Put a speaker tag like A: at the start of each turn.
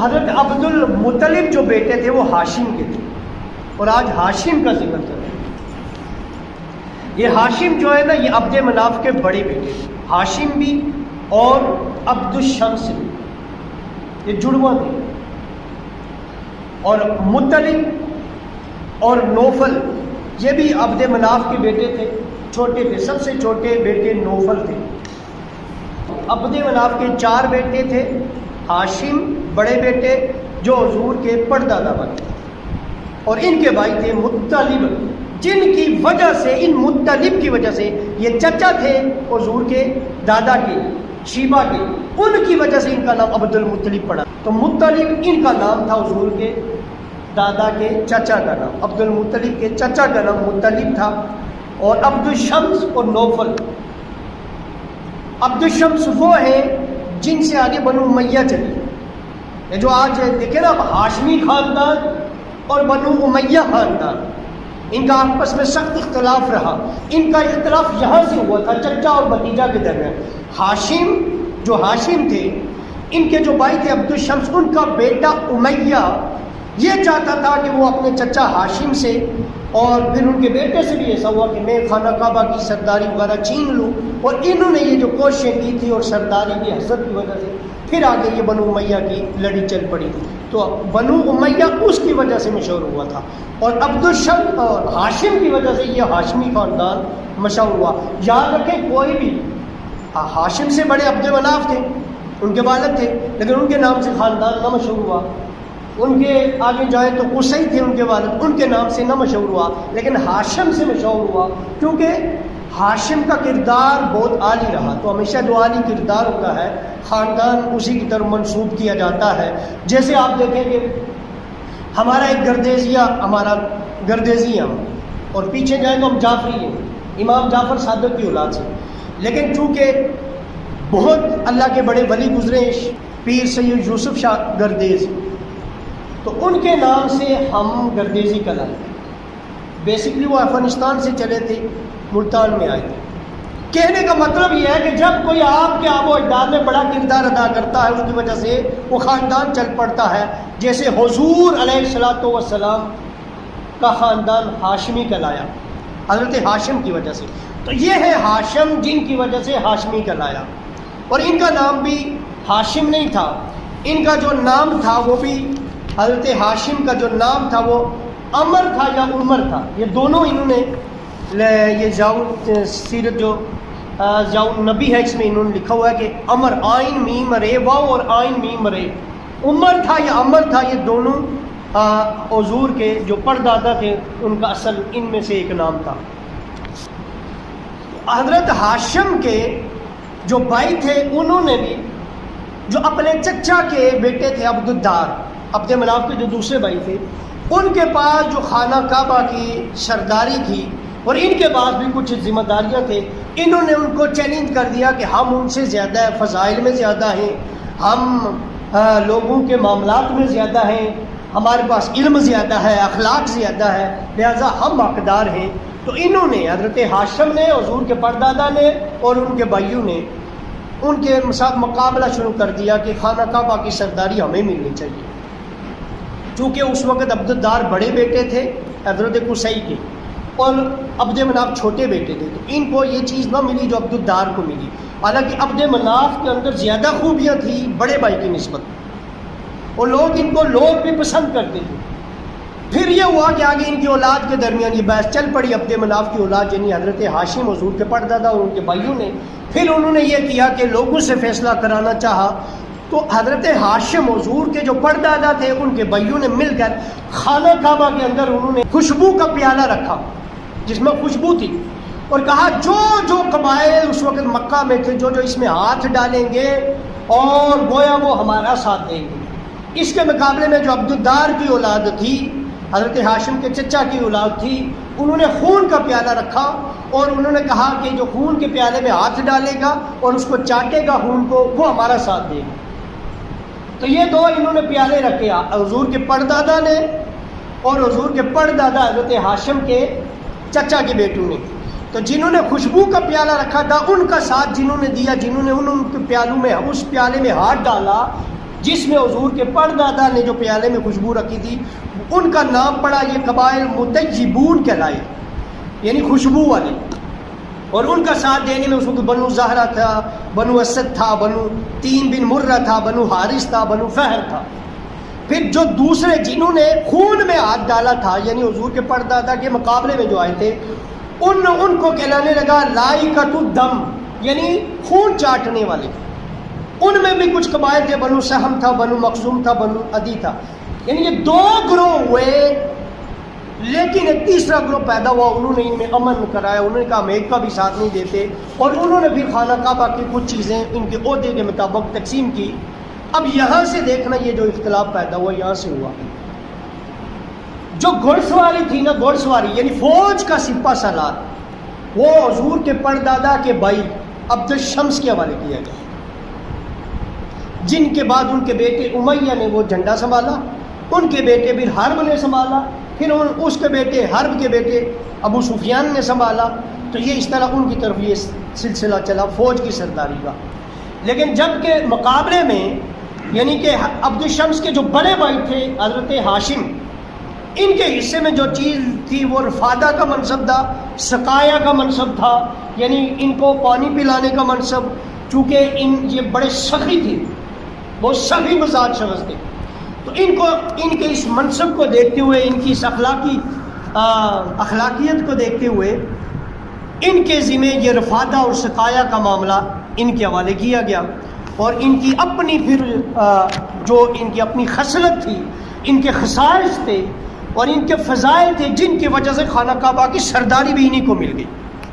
A: حضرت عبد المطلب جو بیٹے تھے وہ ہاشم کے تھے، اور آج ہاشم کا ذکر چل رہا ہے۔ یہ ہاشم جو ہے نا یہ عبد مناف کے بڑے بیٹے تھے، ہاشم بھی اور عبد الشمس بھی، یہ جڑواں تھے۔ اور مطلب اور نوفل یہ بھی عبد مناف کے بیٹے تھے، چھوٹے تھے، سب سے چھوٹے بیٹے نوفل تھے۔ عبد مناف کے 4 بیٹے تھے، ہاشم بڑے بیٹے جو حضور کے پردادا بنے، اور ان کے بھائی تھے مطلب، جن کی وجہ سے، ان مطلب کی وجہ سے یہ چچا تھے حضور کے دادا کے، شیبہ کے، ان کی وجہ سے ان کا نام عبد المطلب پڑا۔ تو مطلب ان کا نام تھا، حضور کے دادا کے چچا کا نام، عبد المطلب کے چچا کا نام مطلب تھا۔ اور عبد الشمس اور نوفل، عبد الشمس وہ ہیں جن سے آگے بنو امیہ چلی، یہ جو آج دیکھیں نا ہاشمی خاندان اور بنو امیہ خاندان، ان کا آپس میں سخت اختلاف رہا۔ ان کا اختلاف یہاں سے ہوا تھا، چچا اور بھتیجا کے درمیان۔ ہاشم جو ہاشم تھے، ان کے جو بھائی تھے عبد الشمس، ان کا بیٹا امیہ یہ چاہتا تھا کہ وہ اپنے چچا ہاشم سے، اور پھر ان کے بیٹے سے بھی ایسا ہوا کہ میں خانہ کعبہ کی سرداری وغیرہ چھین لوں، اور انہوں نے یہ جو کوششیں کی تھی اور سرداری کی حسد کی وجہ سے پھر آگے یہ بنو امیہ کی لڑی چل پڑی تھی۔ تو بنو امیہ اس کی وجہ سے مشہور ہوا تھا، اور عبد الشمس اور ہاشم کی وجہ سے یہ ہاشمی خاندان مشہور ہوا۔ یاد رکھیں کوئی بھی ہاشم سے بڑے عبد مناف تھے، ان کے والد تھے، لیکن ان کے نام سے خاندان نہ مشہور ہوا۔ ان کے آگے جائیں تو قصی تھے ان کے والد، ان کے نام سے نہ مشہور ہوا، لیکن ہاشم سے مشہور ہوا، کیونکہ ہاشم کا کردار بہت عالی رہا۔ تو ہمیشہ جو عالی کردار ہوتا ہے خاندان اسی کی طرف منسوب کیا جاتا ہے۔ جیسے آپ دیکھیں کہ ہمارا ایک ہمارا گردیزی ہم، اور پیچھے جائیں تو ہم جعفری ہیں، امام جعفر صادق کی اولاد سے، لیکن چونکہ بہت اللہ کے بڑے ولی گزرے، پیر سید یوسف شاہ گردیز، تو ان کے نام سے ہم گردیزی کہلائے۔ بیسکلی وہ افغانستان سے چلے تھے، ملتان میں آئے تھے۔ کہنے کا مطلب یہ ہے کہ جب کوئی آپ کے آب و اجداد میں بڑا کردار ادا کرتا ہے، اس کی وجہ سے وہ خاندان چل پڑتا ہے۔ جیسے حضور علیہ الصلوۃ والسلام کا خاندان ہاشمی کہلایا، حضرت ہاشم کی وجہ سے۔ تو یہ ہے ہاشم جن کی وجہ سے ہاشمی کہلایا، اور ان کا نام بھی ہاشم نہیں تھا، ان کا جو نام تھا وہ بھی حضرت ہاشم کا جو نام تھا وہ عمر تھا یا عمر تھا۔ یہ دونوں انہوں نے، یہ سیرت جو ضیاء النبی ہے اس میں انہوں نے لکھا ہوا ہے کہ عمر، آئین میم رے، واو اور آئین میم رے، عمر تھا یا عمر تھا، یہ دونوں حضور کے جو پردادا تھے ان کا اصل ان میں سے ایک نام تھا۔ حضرت ہاشم کے جو بھائی تھے انہوں نے بھی جو اپنے چچا کے بیٹے تھے عبد الدار، عبد مناف کے جو دوسرے بھائی تھے، ان کے پاس جو خانہ کعبہ کی سرداری تھی اور ان کے پاس بھی کچھ ذمہ داریاں تھے، انہوں نے ان کو چیلنج کر دیا کہ ہم ان سے زیادہ فضائل میں زیادہ ہیں، ہم لوگوں کے معاملات میں زیادہ ہیں، ہمارے پاس علم زیادہ ہے، اخلاق زیادہ ہے، لہذا ہم حقدار ہیں۔ تو انہوں نے، حضرت ہاشم نے، حضور کے پردادا نے اور ان کے بھائیوں نے ان کے ساتھ مقابلہ شروع کر دیا کہ خانہ کعبہ کی سرداری ہمیں ملنی چاہیے، چونکہ اس وقت عبد الدار بڑے بیٹے تھے حضرت قصی کے، اور عبد مناف چھوٹے بیٹے تھے، تو ان کو یہ چیز نہ ملی جو عبد الدار کو ملی۔ حالانکہ عبد مناف کے اندر زیادہ خوبیاں تھیں بڑے بھائی کی نسبت، اور ان کو لوگ بھی پسند کرتے تھے۔ پھر یہ ہوا کہ آگے ان کی اولاد کے درمیان یہ بحث چل پڑی، عبد مناف کی اولاد یعنی حضرت ہاشم حضور کے پردادا اور ان کے بھائیوں نے، پھر انہوں نے یہ کیا کہ لوگوں سے فیصلہ کرانا چاہا، تو حضرت ہاشم حضور کے جو پردادا تھے ان کے بھائیوں نے مل کر خانہ کعبہ کے اندر انہوں نے خوشبو کا پیالہ رکھا جس میں خوشبو تھی، اور کہا جو جو قبائل اس وقت مکہ میں تھے جو جو اس میں ہاتھ ڈالیں گے اور گویا وہ ہمارا ساتھ دیں گے۔ اس کے مقابلے میں جو عبد الدار کی اولاد تھی، حضرت ہاشم کے چچا کی اولاد تھی، انہوں نے خون کا پیالہ رکھا، اور انہوں نے کہا کہ جو خون کے پیالے میں ہاتھ ڈالے گا اور اس کو چاٹے گا خون کو، وہ ہمارا ساتھ دے گا۔ تو یہ دو انہوں نے پیالے رکھے، حضور کے پردادا نے اور حضور کے پردادا حضرت ہاشم کے چچا کے بیٹوں نے۔ تو جنہوں نے خوشبو کا پیالہ رکھا تھا ان کا ساتھ جنہوں نے دیا، جنہوں نے ان کے پیالوں میں، اس پیالے میں ہاتھ ڈالا، جس میں حضور کے پردادا نے جو پیالے میں خوشبو رکھی تھی ان کا نام پڑا یہ قبائل مطیبون کہلائے، یعنی خوشبو والے. اور ان کا ساتھ دینے میں اس وقت بنو زہرہ تھا، بنو اسد تھا، بنو تیم بن مرہ تھا، بنو حارث تھا، بنو فہر تھا. پھر جو دوسرے جنہوں نے خون میں ہاتھ ڈالا تھا، یعنی حضور کے پردادا کے مقابلے میں جو آئے تھے، ان کو کہلانے لگا لائقۃ الدم، یعنی خون چاٹنے والے. ان میں بھی کچھ قبائل تھے، بنو سہم تھا، بنو مخزوم تھا، بنو عدی تھا. یعنی یہ 2 گروہ ہوئے، لیکن ایک تیسرا گروہ پیدا ہوا. انہوں نے ان میں امن کرایا، انہوں نے کہا ہم ایک کا بھی ساتھ نہیں دیتے، اور انہوں نے پھر خانہ کعبہ کی کچھ چیزیں ان کے عہدے کے مطابق تقسیم کی. اب یہاں سے دیکھنا یہ جو اختلاف پیدا ہوا یہاں سے ہوا. جو گھڑ سواری تھی نا، گھڑ سواری یعنی فوج کا سپہ سالار، وہ حضور کے پردادا کے بھائی عبد الشمس کے حوالے کیا گیا، جن کے بعد ان کے بیٹے امیہ نے وہ جھنڈا سنبھالا، ان کے بیٹے پھر حرب نے سنبھالا، پھر اس کے بیٹے حرب کے بیٹے ابو سفیان نے سنبھالا. تو یہ اس طرح ان کی طرف یہ سلسلہ چلا فوج کی سرداری کا. لیکن جب کہ مقابلے میں یعنی کہ عبد الشمس کے جو بڑے بھائی تھے حضرت ہاشم، ان کے حصے میں جو چیز تھی وہ رفادہ کا منصب تھا، سقایا کا منصب تھا، یعنی ان کو پانی پلانے کا منصب. چونکہ یہ بڑے سخی تھے، بہت سخی مزاج شخص تھے، تو ان کے اس منصب کو دیکھتے ہوئے، ان کی اس اخلاقیت کو دیکھتے ہوئے ان کے ذمہ یہ رفادہ اور سقایا کا معاملہ ان کے حوالے کیا گیا. اور ان کی اپنی پھر جو ان کی اپنی خصلت تھی، ان کے خصائص تھے اور ان کے فضائل تھے، جن کی وجہ سے خانہ کعبہ کی سرداری بھی انہیں کو مل گئی.